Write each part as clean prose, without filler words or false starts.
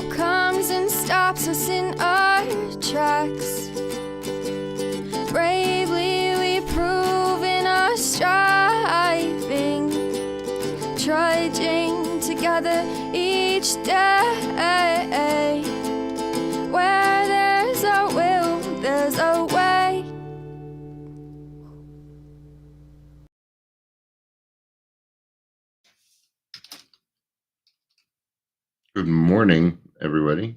who comes and stops us in our tracks. Bravely we prove in our striving, trudging together each day. Where there's a will, there's a way. Good morning, everybody.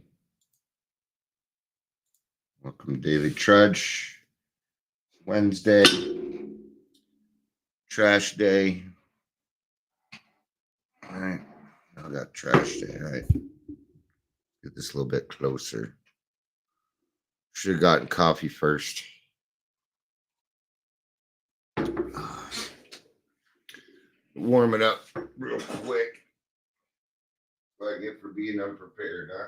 Welcome to Daily Trudge. Wednesday, trash day. All right, I got trash day. All right, get this a little bit closer. Should have gotten coffee first. Warm it up real quick. What I get for being unprepared, huh?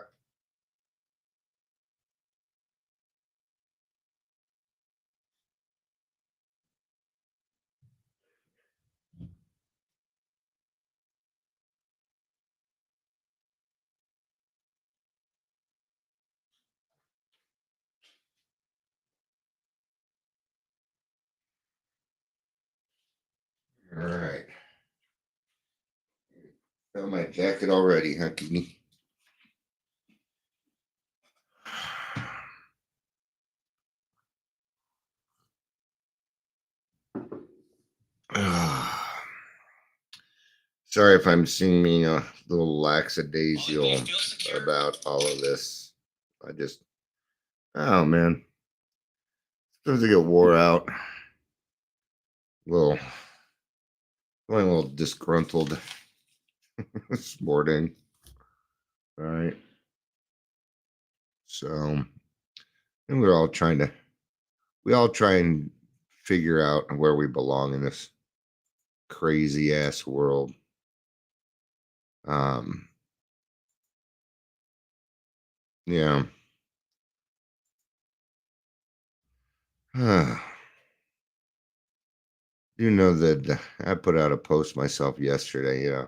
All right. Got my jacket already, huh, Kini? Sorry if I'm seeming a little lackadaisical about all of this. Oh man, starting to get wore out. Feeling a little disgruntled this morning. All right. So, and we all try and figure out where we belong in this crazy ass world. Yeah. You know that I put out a post myself yesterday,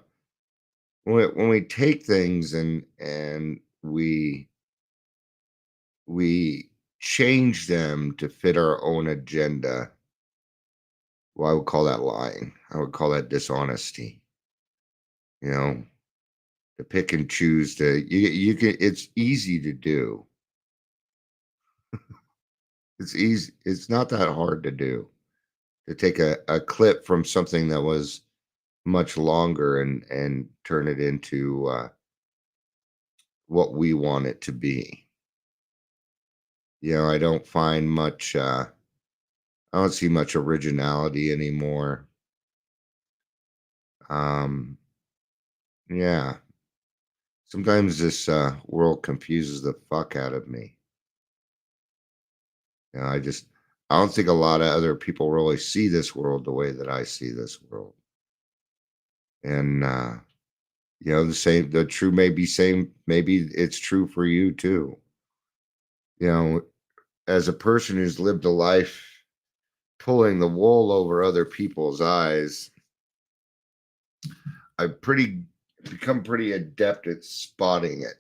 when we take things and we change them to fit our own agenda. Well, I would call that lying. I would call that dishonesty. To pick and choose you can. It's easy to do. It's easy. It's not that hard to do. To take a clip from something that was much longer and turn it into what we want it to be. I don't find much. I don't see much originality anymore. Yeah. Sometimes this world confuses the fuck out of me. I don't think a lot of other people really see this world the way that I see this world. And the true may be same. Maybe it's true for you too. As a person who's lived a life pulling the wool over other people's eyes, I've become pretty adept at spotting it.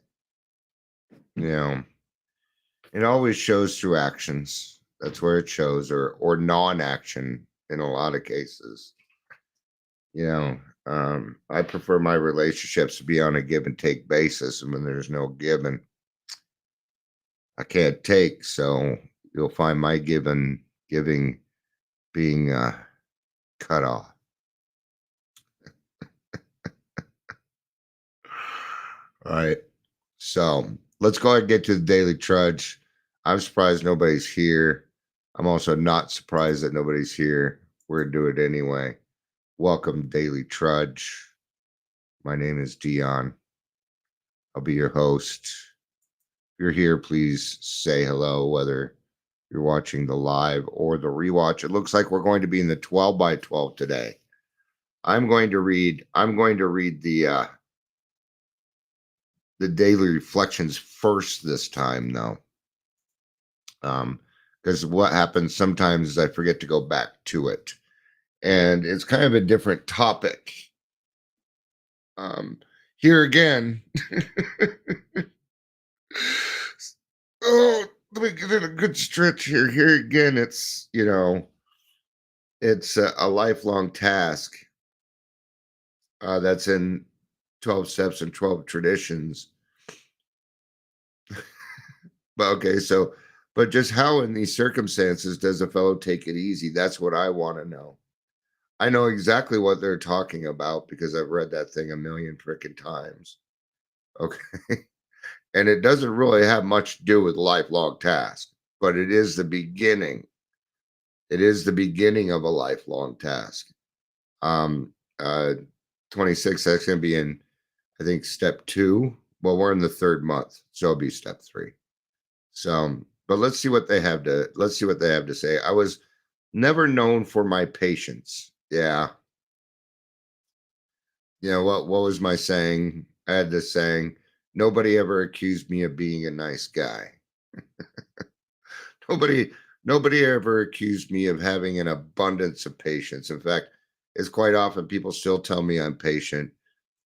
It always shows through actions. That's where it shows, or non-action in a lot of cases. I prefer my relationships to be on a give and take basis, and when there's no giving, I can't take. So you'll find my giving being cut off. All right. So let's go ahead and get to the Daily Trudge. I'm surprised nobody's here. I'm also not surprised that nobody's here. We're going to do it anyway. Welcome, Daily Trudge. My name is Dion. I'll be your host. If you're here, please say hello, whether you're watching the live or the rewatch. It looks like we're going to be in the 12 by 12 today. I'm going to read the daily reflections first this time, though. Because what happens sometimes is I forget to go back to it. And it's kind of a different topic. Here again, Oh, let me get in a good stretch here. Here again, it's, it's a lifelong task that's in 12 steps and 12 traditions. But okay, so, but just how in these circumstances does a fellow take it easy? That's what I want to know. I know exactly what they're talking about because I've read that thing a million frickin' times. Okay. And it doesn't really have much to do with lifelong task, but it is the beginning. It is the beginning of a lifelong task. Um, uh, 26, that's going to be in, I think, step 2. Well, we're in the 3rd month, so it'll be step 3. So, but let's see what they have to say. I was never known for my patience. Yeah. What was my saying? I had this saying, nobody ever accused me of being a nice guy. Nobody nobody ever accused me of having an abundance of patience. In fact, it's quite often people still tell me I'm patient.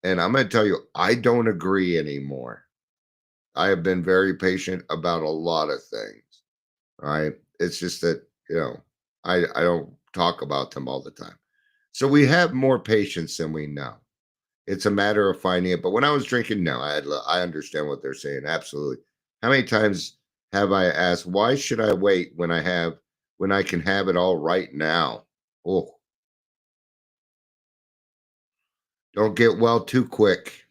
And I'm going to tell you, I don't agree anymore. I have been very patient about a lot of things. Right. It's just that, I don't talk about them all the time. So we have more patience than we know. It's a matter of finding it. But when I was drinking, no, I understand what they're saying. Absolutely. How many times have I asked, why should I wait when I can have it all right now? Oh, don't get well too quick.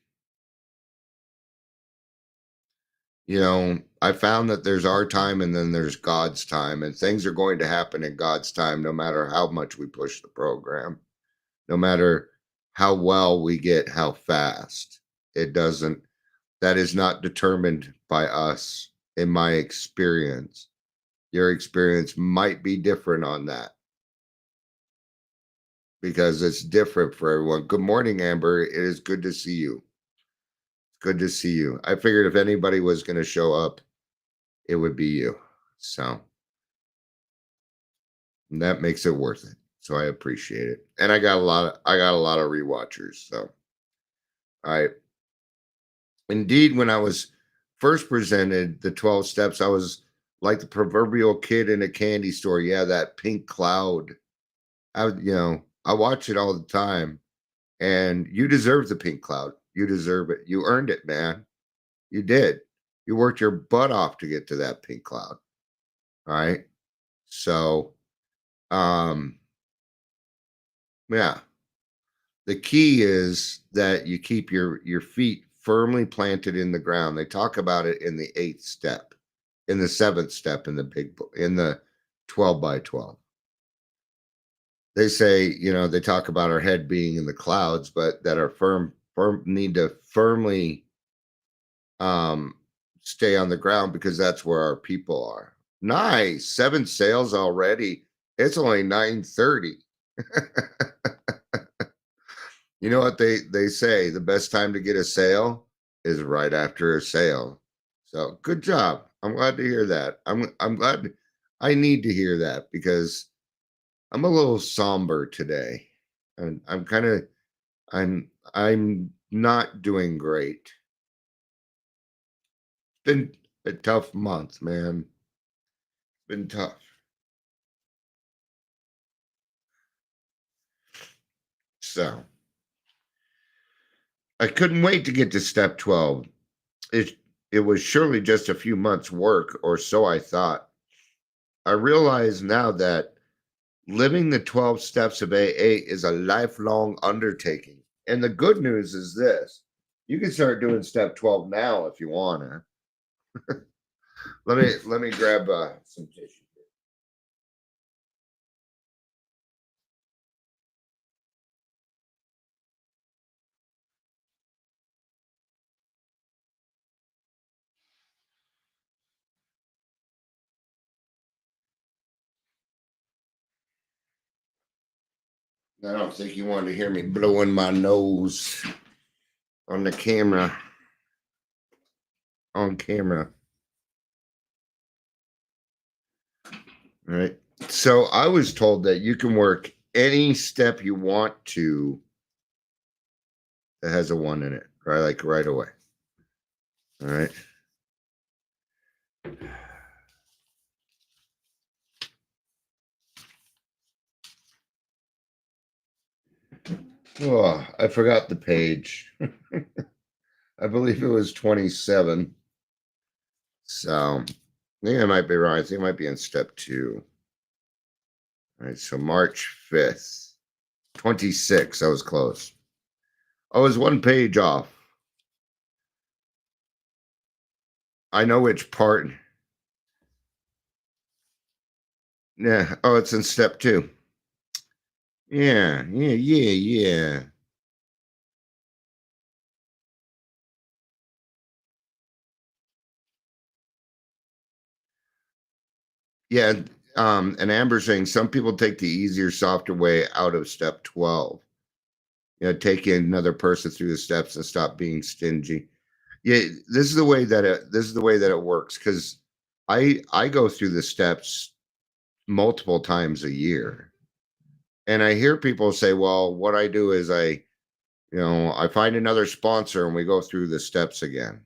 I found that there's our time and then there's God's time, and things are going to happen in God's time, no matter how much we push the program, no matter how well we get, how fast. It doesn't, that is not determined by us, in my experience. Your experience might be different on that because it's different for everyone. Good morning, Amber. It is good to see you. It's good to see you. I figured if anybody was going to show up, it would be you. So that makes it worth it. So I appreciate it. And I got a lot of rewatchers. So I indeed, when I was first presented the 12 steps, I was like the proverbial kid in a candy store. Yeah, that pink cloud. I watch it all the time. And you deserve the pink cloud. You deserve it. You earned it, man. You did. You worked your butt off to get to that pink cloud. All right. So, um, yeah. The key is that you keep your feet firmly planted in the ground. They talk about it in the 8th step, in the 7th step in the big book, in the 12 by 12. They say, they talk about our head being in the clouds, but that our firm need to firmly um stay on the ground because that's where our people are. Nice. 7 sales already. It's only 9:30. You know what they say, the best time to get a sale is right after a sale. So, good job. I'm glad to hear that. I'm glad I need to hear that because I'm a little somber today. And I'm not doing great. It's been a tough month, man. It's been tough. So, I couldn't wait to get to step 12. It was surely just a few months' work, or so I thought. I realize now that living the 12 steps of AA is a lifelong undertaking. And the good news is this: you can start doing step 12 now if you want to. Let me grab some tissue. I don't think you wanted to hear me blowing my nose on the camera. On camera. All right. So I was told that you can work any step you want to that has a 1 in it, right? Like right away. All right. Oh, I forgot the page. I believe it was 27. So I think I might be wrong. I think it might be in step 2. All right, so March 5th. 26. I was close. I was one page off. I know which part. Yeah. Oh, it's in step 2. Yeah. Yeah. Yeah. And Amber saying some people take the easier, softer way out of step 12. Take another person through the steps and stop being stingy. Yeah, this is the way that it works because I go through the steps multiple times a year. And I hear people say, well, what I do is I find another sponsor and we go through the steps again.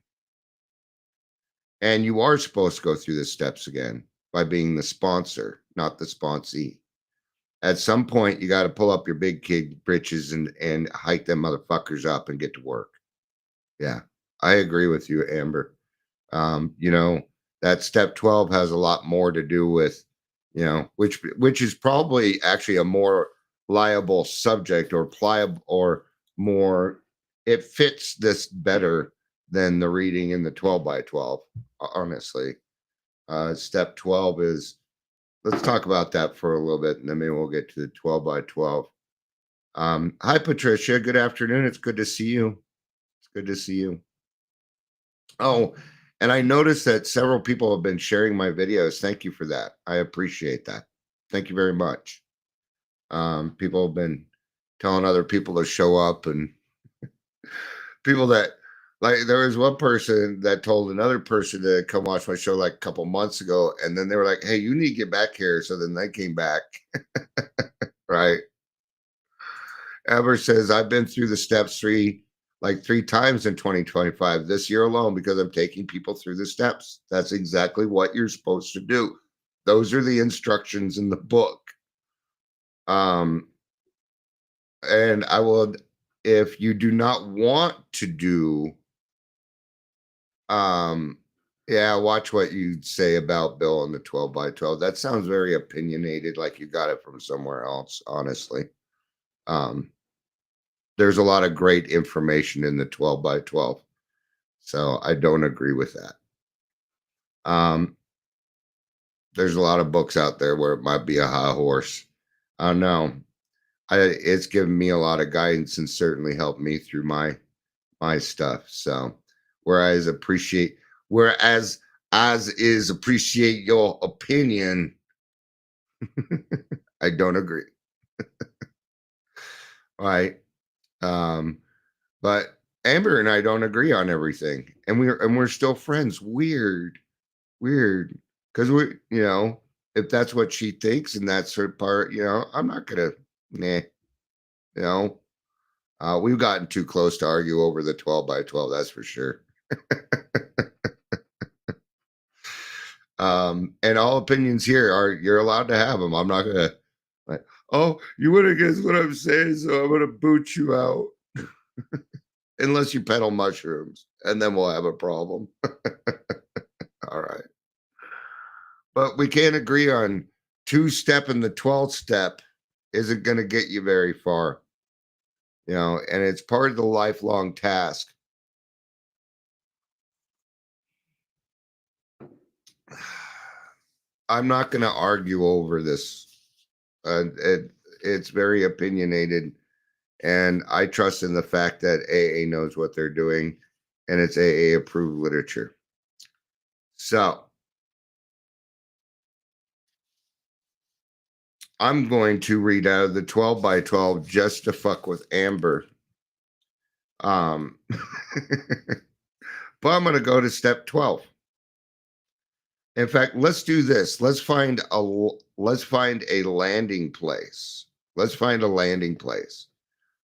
And you are supposed to go through the steps again by being the sponsor, not the sponsee. At some point, you got to pull up your big kid britches and hike them motherfuckers up and get to work. Yeah, I agree with you, Amber. That step 12 has a lot more to do with, which is probably actually a more liable subject or pliable or more, it fits this better than the reading in the 12 by 12, honestly. Step 12 is, let's talk about that for a little bit and then maybe we'll get to the 12 by 12. Hi, Patricia. Good afternoon. It's good to see you. It's good to see you. Oh, and I noticed that several people have been sharing my videos. Thank you for that. I appreciate that. Thank you very much. People have been telling other people to show up, and people that like there was one person that told another person to come watch my show like a couple months ago, and then they were like, "Hey, you need to get back here." So then they came back, right? Ever says I've been through the steps three times in 2025 this year alone because I'm taking people through the steps. That's exactly what you're supposed to do. Those are the instructions in the book. Um, and I will, if you do not want to do, um, yeah, watch what you say about Bill and the 12 by 12. That sounds very opinionated, like you got it from somewhere else, honestly. Um, there's a lot of great information in the 12 by 12. So I don't agree with that. There's a lot of books out there where it might be a high horse. I don't know. It's given me a lot of guidance and certainly helped me through my stuff. So whereas as is appreciate your opinion, I don't agree. Right. Um, but Amber and I don't agree on everything. And we're still friends. Weird. Because if that's what she thinks and that's her part, I'm not gonna, nah, you know. We've gotten too close to argue over the 12 by 12, that's for sure. And all opinions here you're allowed to have them. I'm not gonna like, oh, you would have guessed what I'm saying, so I'm gonna boot you out. Unless you peddle mushrooms, and then we'll have a problem. All right. But we can't agree on two-step and the 12th step isn't going to get you very far, and it's part of the lifelong task. I'm not going to argue over this. It's very opinionated, and I trust in the fact that AA knows what they're doing, and it's AA approved literature. So I'm going to read out of the 12 by 12 just to fuck with Amber. But I'm going to go to step 12. In fact, let's do this. Let's find a landing place. Let's find a landing place.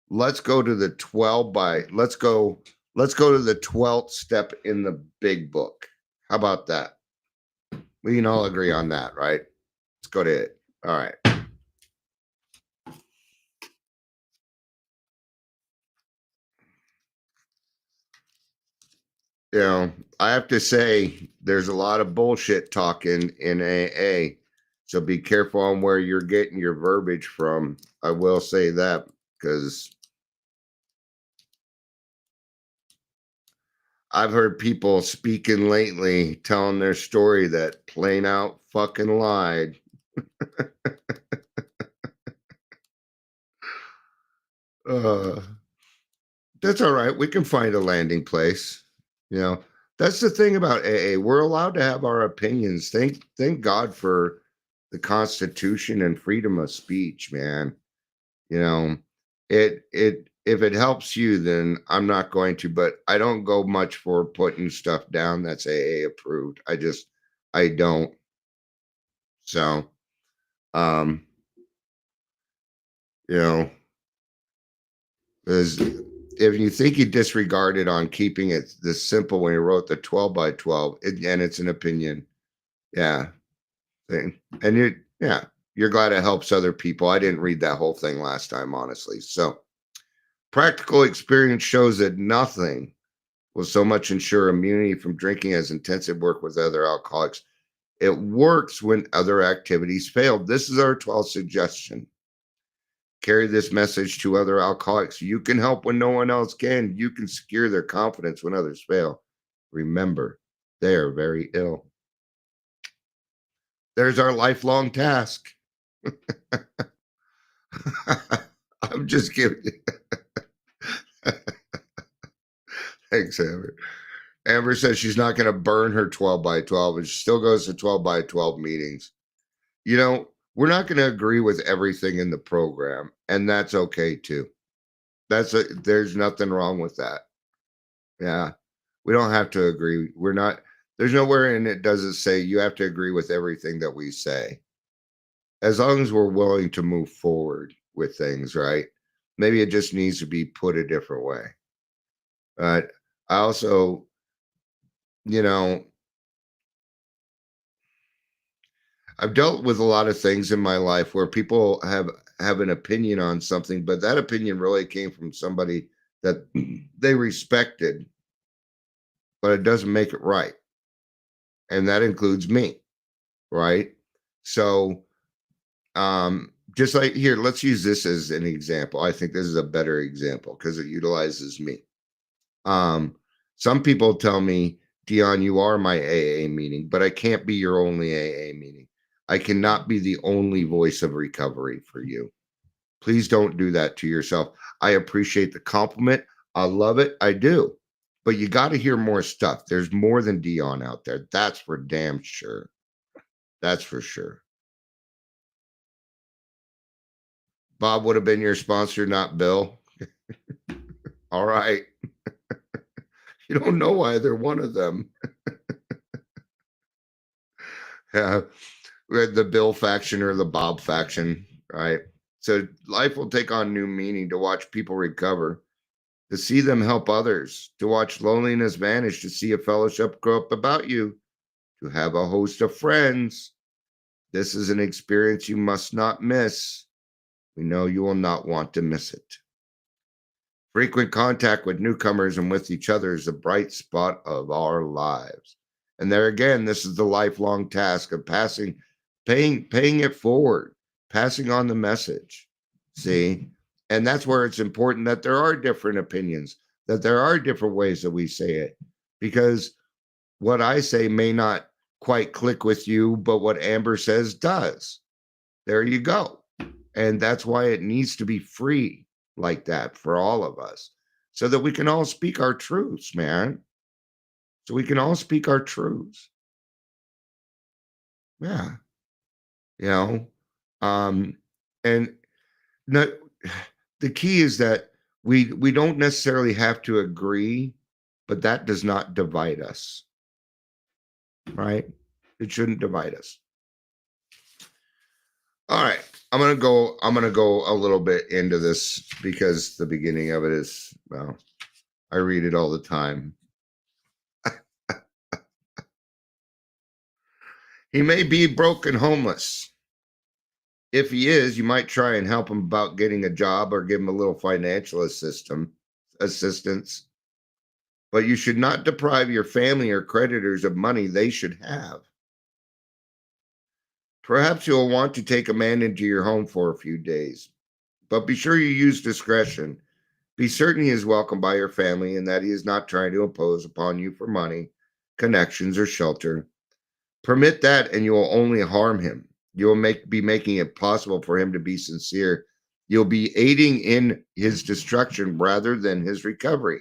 Let's go to the 12 by let's go to the 12th step in the big book. How about that? We can all agree on that, right? Let's go to it. All right. You know, I have to say there's a lot of bullshit talking in AA. So be careful on where you're getting your verbiage from. I will say that because I've heard people speaking lately telling their story that plain out fucking lied. Uh, that's all right. We can find a landing place. You know, that's the thing about AA. We're allowed to have our opinions. Thank God for the Constitution and freedom of speech, man. You know, it if it helps you, then I'm not going to, but I don't go much for putting stuff down that's AA approved. I don't. So um, you know, because if you think he disregarded on keeping it this simple when he wrote the 12 by 12, and it's an opinion, yeah. And yeah, you're glad it helps other people. I didn't read that whole thing last time, honestly. So practical experience shows that nothing will so much ensure immunity from drinking as intensive work with other alcoholics. It works when other activities fail. This is our 12th suggestion. Carry this message to other alcoholics. You can help when no one else can. You can secure their confidence when others fail. Remember, they are very ill. There's our lifelong task. I'm just kidding. Thanks, Amber. Amber says she's not going to burn her 12 by 12 and she still goes to 12 by 12 meetings. You know, we're not going to agree with everything in the program, and that's okay too. There's nothing wrong with that. Yeah. We don't have to agree. We're not There's nowhere in it does it say you have to agree with everything that we say. As long as we're willing to move forward with things, right? Maybe it just needs to be put a different way. But I also, you know, I've dealt with a lot of things in my life where people have an opinion on something, but that opinion really came from somebody that they respected, but it doesn't make it right. And that includes me, right? So, just like here, let's use this as an example. I think this is a better example because it utilizes me. Um, some people tell me, Dion, you are my AA meeting, but I can't be your only AA meeting. I cannot be the only voice of recovery for you. Please don't do that to yourself. I appreciate the compliment. I love it. I do. But you got to hear more stuff. There's more than Dion out there. That's for damn sure. That's for sure. Bob would have been your sponsor, not Bill. All right. You don't know either one of them. Yeah. We had the Bill faction or the Bob faction, right? So life will take on new meaning to watch people recover, to see them help others, to watch loneliness vanish, to see a fellowship grow up about you, to have a host of friends. This is an experience you must not miss. We know you will not want to miss it. Frequent contact with newcomers and with each other is a bright spot of our lives. And there again, this is the lifelong task of paying it forward, passing on the message. See? And that's where it's important that there are different opinions, that there are different ways that we say it, because what I say may not quite click with you, but what Amber says does. There you go. And that's why it needs to be free like that for all of us so that we can all speak our truths, man. So we can all speak our truths. Yeah. You know, um, and no, the key is that we don't necessarily have to agree, but that does not divide us, right? It shouldn't divide us. All right. I'm gonna go a little bit into this because the beginning of it is, well, I read it all the time. He may be broke and homeless. If he is, you might try and help him about getting a job or give him a little financial assistance. but you should not deprive your family or creditors of money they should have. Perhaps you'll want to take a man into your home for a few days, but be sure you use discretion. Be certain he is welcomed by your family and that he is not trying to impose upon you for money, connections, or shelter. Permit that, and you will only harm him. You will be making it possible for him to be sincere. You'll be aiding in his destruction rather than his recovery.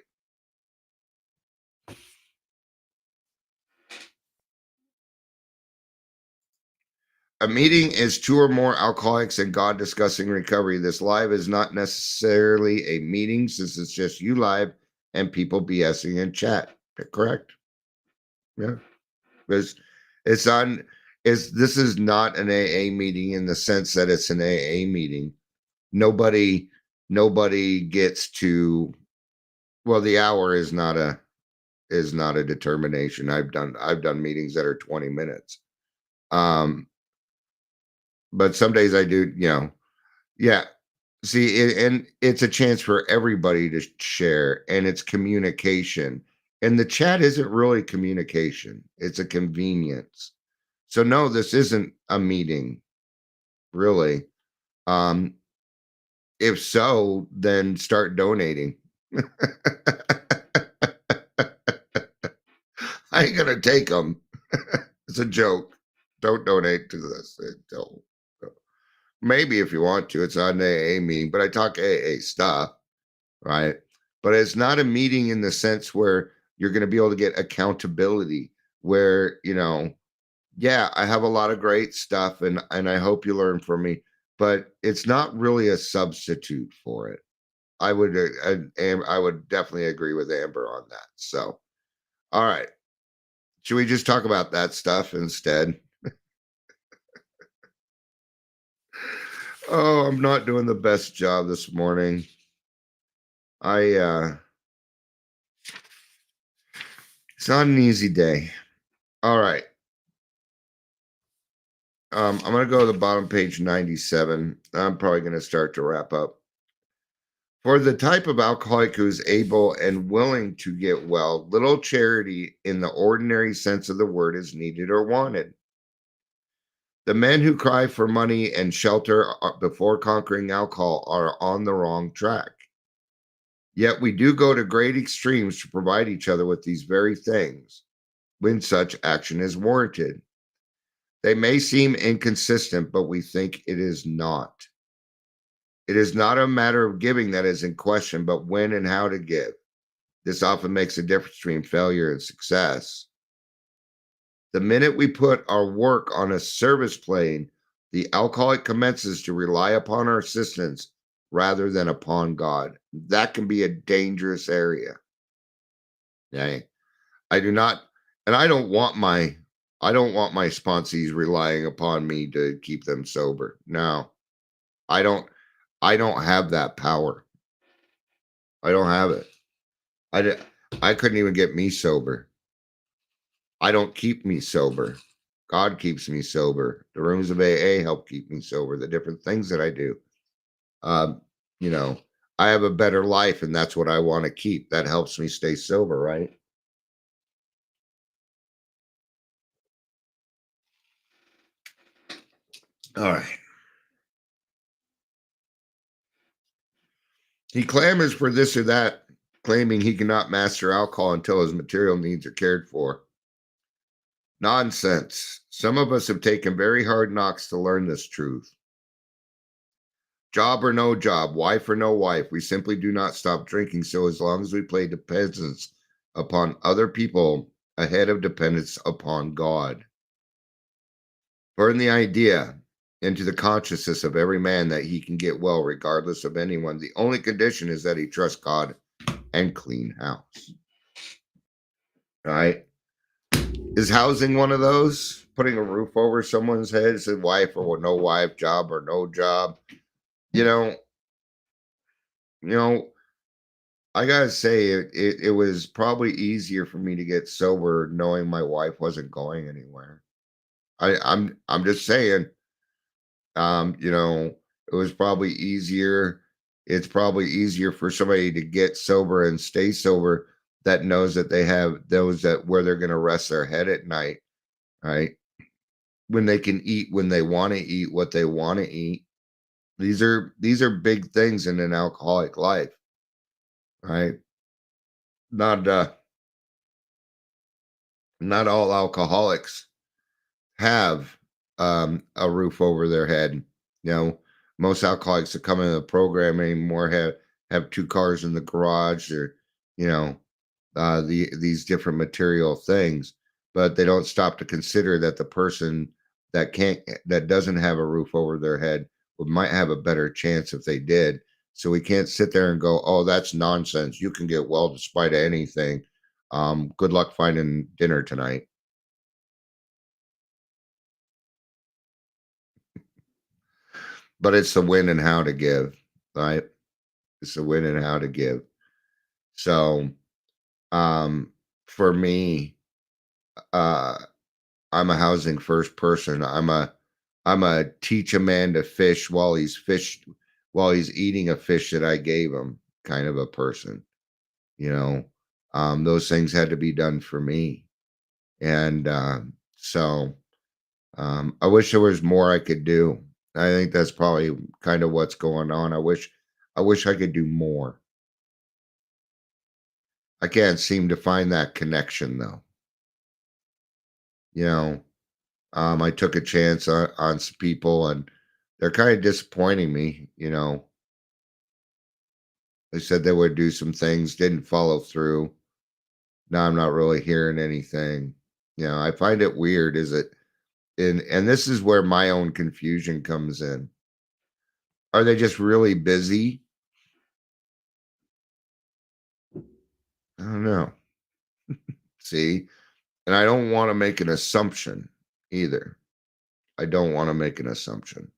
A meeting is two or more alcoholics and God discussing recovery. This live is not necessarily a meeting since it's just you live and people BSing in chat. Correct? Yeah. Because it's on this is not an AA meeting in the sense that it's an AA meeting. Nobody gets to, well, the hour is not a determination. I've done meetings that are 20 minutes. But some days I do, yeah. See, and it's a chance for everybody to share, and it's communication. And the chat isn't really communication, it's a convenience. So, no, this isn't a meeting, really. If so, then start donating. I ain't going to take them. It's a joke. Don't donate to this. Don't. Maybe if you want to, it's not an AA meeting, but I talk AA stuff, right? But it's not a meeting in the sense where you're going to be able to get accountability, where, yeah, I have a lot of great stuff and I hope you learn from me, but it's not really a substitute for it. I would definitely agree with Amber on that. So, all right. Should we just talk about that stuff instead? Oh, I'm not doing the best job this morning. It's not an easy day. All right. I'm going to go to the bottom page 97. I'm probably going to start to wrap up. For the type of alcoholic who is able and willing to get well, little charity in the ordinary sense of the word is needed or wanted. The men who cry for money and shelter before conquering alcohol are on the wrong track. Yet we do go to great extremes to provide each other with these very things when such action is warranted. They may seem inconsistent, but we think it is not. It is not a matter of giving that is in question, but when and how to give. This often makes a difference between failure and success. The minute we put our work on a service plane, the alcoholic commences to rely upon our assistance rather than upon God. That can be a dangerous area. Okay. I do not, and I don't want my sponsees relying upon me to keep them sober. No, I don't have that power. I don't have it. I couldn't even get me sober. I don't keep me sober. God keeps me sober. The rooms of AA help keep me sober. The different things that I do. I have a better life, and that's what I want to keep. That helps me stay sober, right? All right. He clamors for this or that, claiming he cannot master alcohol until his material needs are cared for. Nonsense. Some of us have taken very hard knocks to learn this truth. Job or no job, wife or no wife, we simply do not stop drinking. So as long as we play dependence upon other people ahead of dependence upon God. Burn the idea into the consciousness of every man that he can get well regardless of anyone. The only condition is that he trusts God and clean house. All right. Is housing one of those? Putting a roof over someone's head, is it wife or no wife, job or no job? I gotta say it was probably easier for me to get sober knowing my wife wasn't going anywhere. I'm just saying, it was probably easier. It's probably easier for somebody to get sober and stay sober that knows that they have those that where they're going to rest their head at night, right? When they can eat when they want to eat what they want to eat. These are big things in an alcoholic life, right? Not not all alcoholics have a roof over their head. You know, most alcoholics that come into the program anymore have two cars in the garage or you know these different material things, but they don't stop to consider that the person that doesn't have a roof over their head might have a better chance if they did. So we can't sit there and go, "Oh, that's nonsense. You can get well despite anything. Good luck finding dinner tonight." But it's the when and how to give, right? It's the when and how to give. So, um, for me, uh, I'm a housing first person. I'm a teach a man to fish while he's eating a fish that I gave him kind of a person, you know. Those things had to be done for me. And so I wish there was more I could do. I think that's probably kind of what's going on. I wish I could do more. I can't seem to find that connection though. You know, I took a chance on some people and they're kind of disappointing me. They said they would do some things, didn't follow through. Now I'm not really hearing anything. I find it weird. Is it and this is where my own confusion comes in. Are they just really busy? I don't know. See, and I don't want to make an assumption either. I don't want to make an assumption.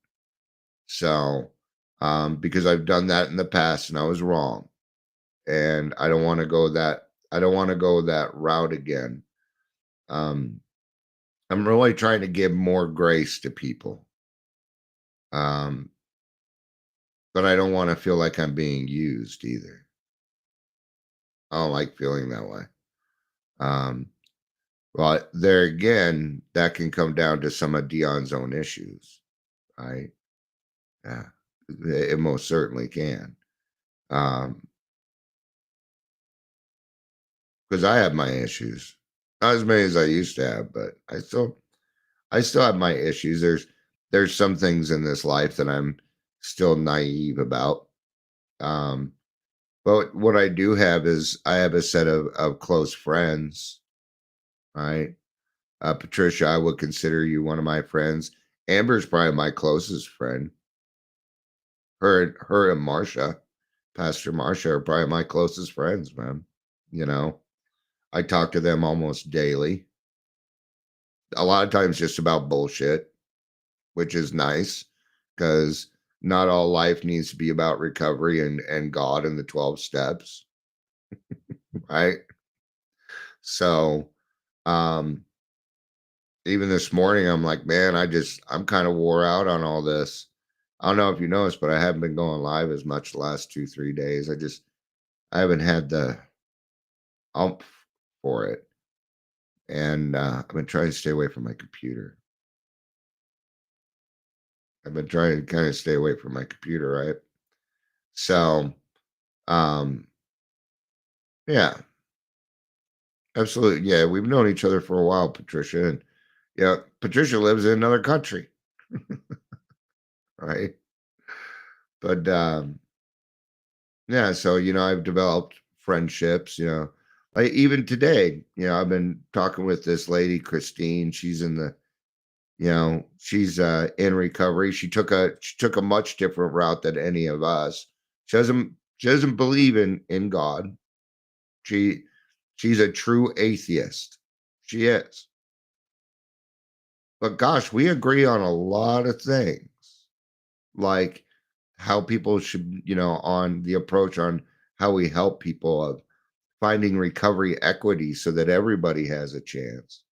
So, because I've done that in the past and I was wrong, and I don't want to go that I don't want to go that route again. Um, I'm really trying to give more grace to people, um, but I don't want to feel like I'm being used either. I don't like feeling that way. Um, well, there again, that can come down to some of Dion's own issues, right? Yeah, it most certainly can. Um, because I have my issues, not as many as I used to have, but I still have my issues. There's some things in this life that I'm still naive about. Um, but what I do have is I have a set of close friends, right? Patricia, I would consider you one of my friends. Amber's probably my closest friend. Her and Marsha, Pastor Marsha, are probably my closest friends, man. You know, I talk to them almost daily. A lot of times just about bullshit, which is nice because not all life needs to be about recovery and God and the 12 steps, right? So, um, even this morning, I'm like, man, I'm kind of wore out on all this. I don't know if you noticed, but I haven't been going live as much the last 2, 3 days. I haven't had the umph for it. And I've been trying to stay away from my computer. I've been trying to kind of stay away from my computer, right? So, um, yeah, absolutely. Yeah, we've known each other for a while, Patricia. And yeah, Patricia lives in another country, right? But yeah, so I've developed friendships, like even today, I've been talking with this lady, Christine. She's in recovery. She took a much different route than any of us. She doesn't believe in God. She she's a true atheist. She is. But gosh, we agree on a lot of things, like how people should, on the approach on how we help people of finding recovery equity so that everybody has a chance,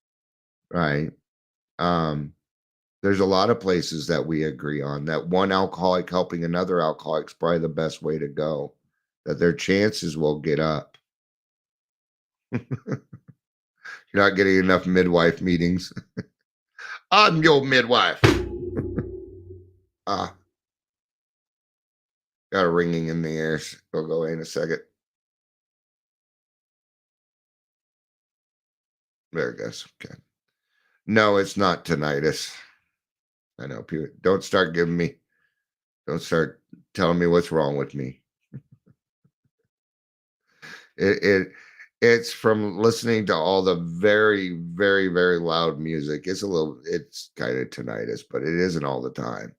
right? Um, there's a lot of places that we agree on that one alcoholic helping another alcoholic is probably the best way to go, that their chances will get up. You're not getting enough midwife meetings. I'm your midwife. Ah, got a ringing in the ears. It'll go away in a second. There it goes. Okay. No, it's not tinnitus. I know people don't start telling me what's wrong with me. It's from listening to all the very, very, very loud music. It's kind of tinnitus, but it isn't all the time.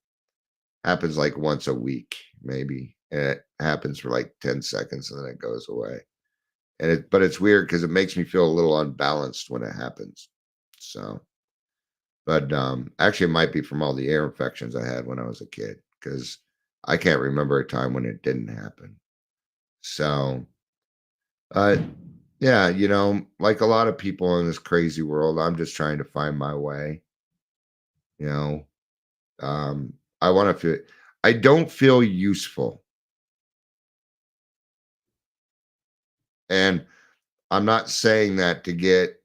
Happens like once a week, maybe. And it happens for like 10 seconds and then it goes away. But it's weird because it makes me feel a little unbalanced when it happens. So, but actually it might be from all the ear infections I had when I was a kid, because I can't remember a time when it didn't happen. So, uh, yeah, like a lot of people in this crazy world, I'm just trying to find my way. You know, I want to feel, I don't feel useful. And I'm not saying that to get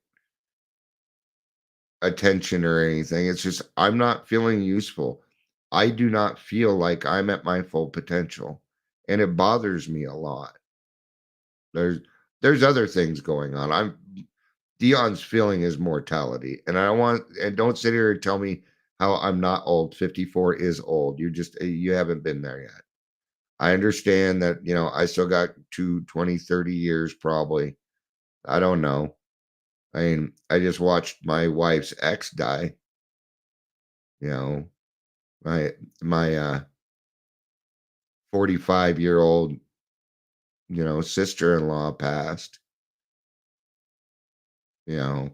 attention or anything. It's just I'm not feeling useful. I do not feel like I'm at my full potential. And it bothers me a lot. There's there's other things going on. Dion's feeling his mortality. And don't sit here and tell me how I'm not old. 54 is old. You haven't been there yet. I understand that, I still got 20, 30 years probably. I don't know. I mean, I just watched my wife's ex die. You know, my 45-year-old, sister-in-law passed, you know.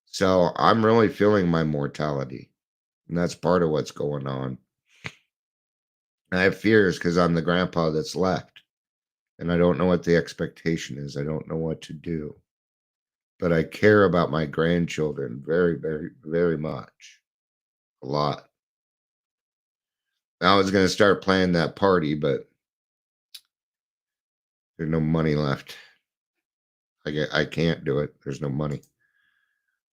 So I'm really feeling my mortality. And that's part of what's going on. I have fears because I'm the grandpa that's left. And I don't know what the expectation is. I don't know what to do. But I care about my grandchildren very, very, very much. A lot. I was going to start planning that party, but there's no money left. I can't do it. There's no money.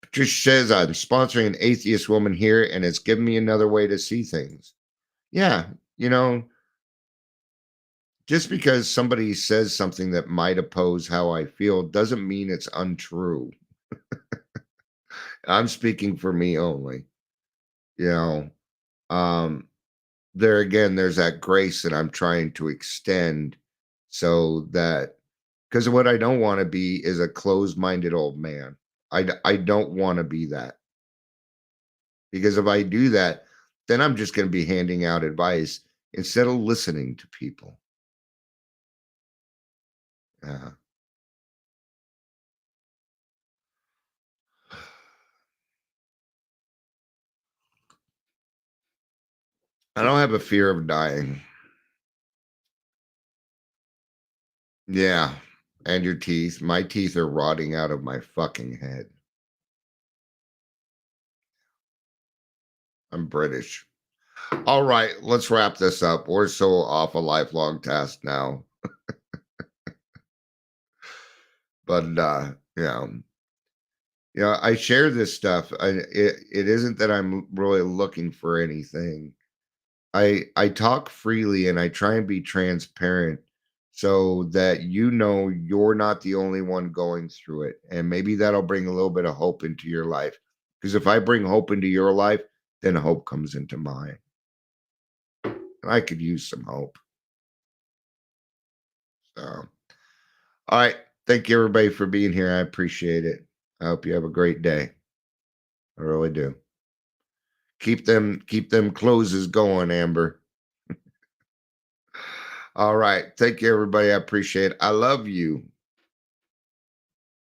Patricia says, I'm sponsoring an atheist woman here, and it's given me another way to see things. Yeah, just because somebody says something that might oppose how I feel doesn't mean it's untrue. I'm speaking for me only. You know, um, there again, there's that grace that I'm trying to extend so that, because what I don't want to be is a closed-minded old man. I don't want to be that, because if I do that, then I'm just going to be handing out advice instead of listening to people. Yeah. I don't have a fear of dying. Yeah. And your teeth. My teeth are rotting out of my fucking head. I'm British. All right, let's wrap this up. We're so off a lifelong task now. But I share this stuff. It isn't that I'm really looking for anything. I talk freely and I try and be transparent so that you're not the only one going through it. And maybe that'll bring a little bit of hope into your life. Because if I bring hope into your life, then hope comes into mine. And I could use some hope. So, all right. Thank you everybody for being here. I appreciate it. I hope you have a great day. I really do. Keep them closes going, Amber. All right. Thank you, everybody. I appreciate it. I love you.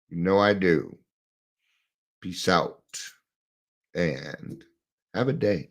You know I do. Peace out and have a day.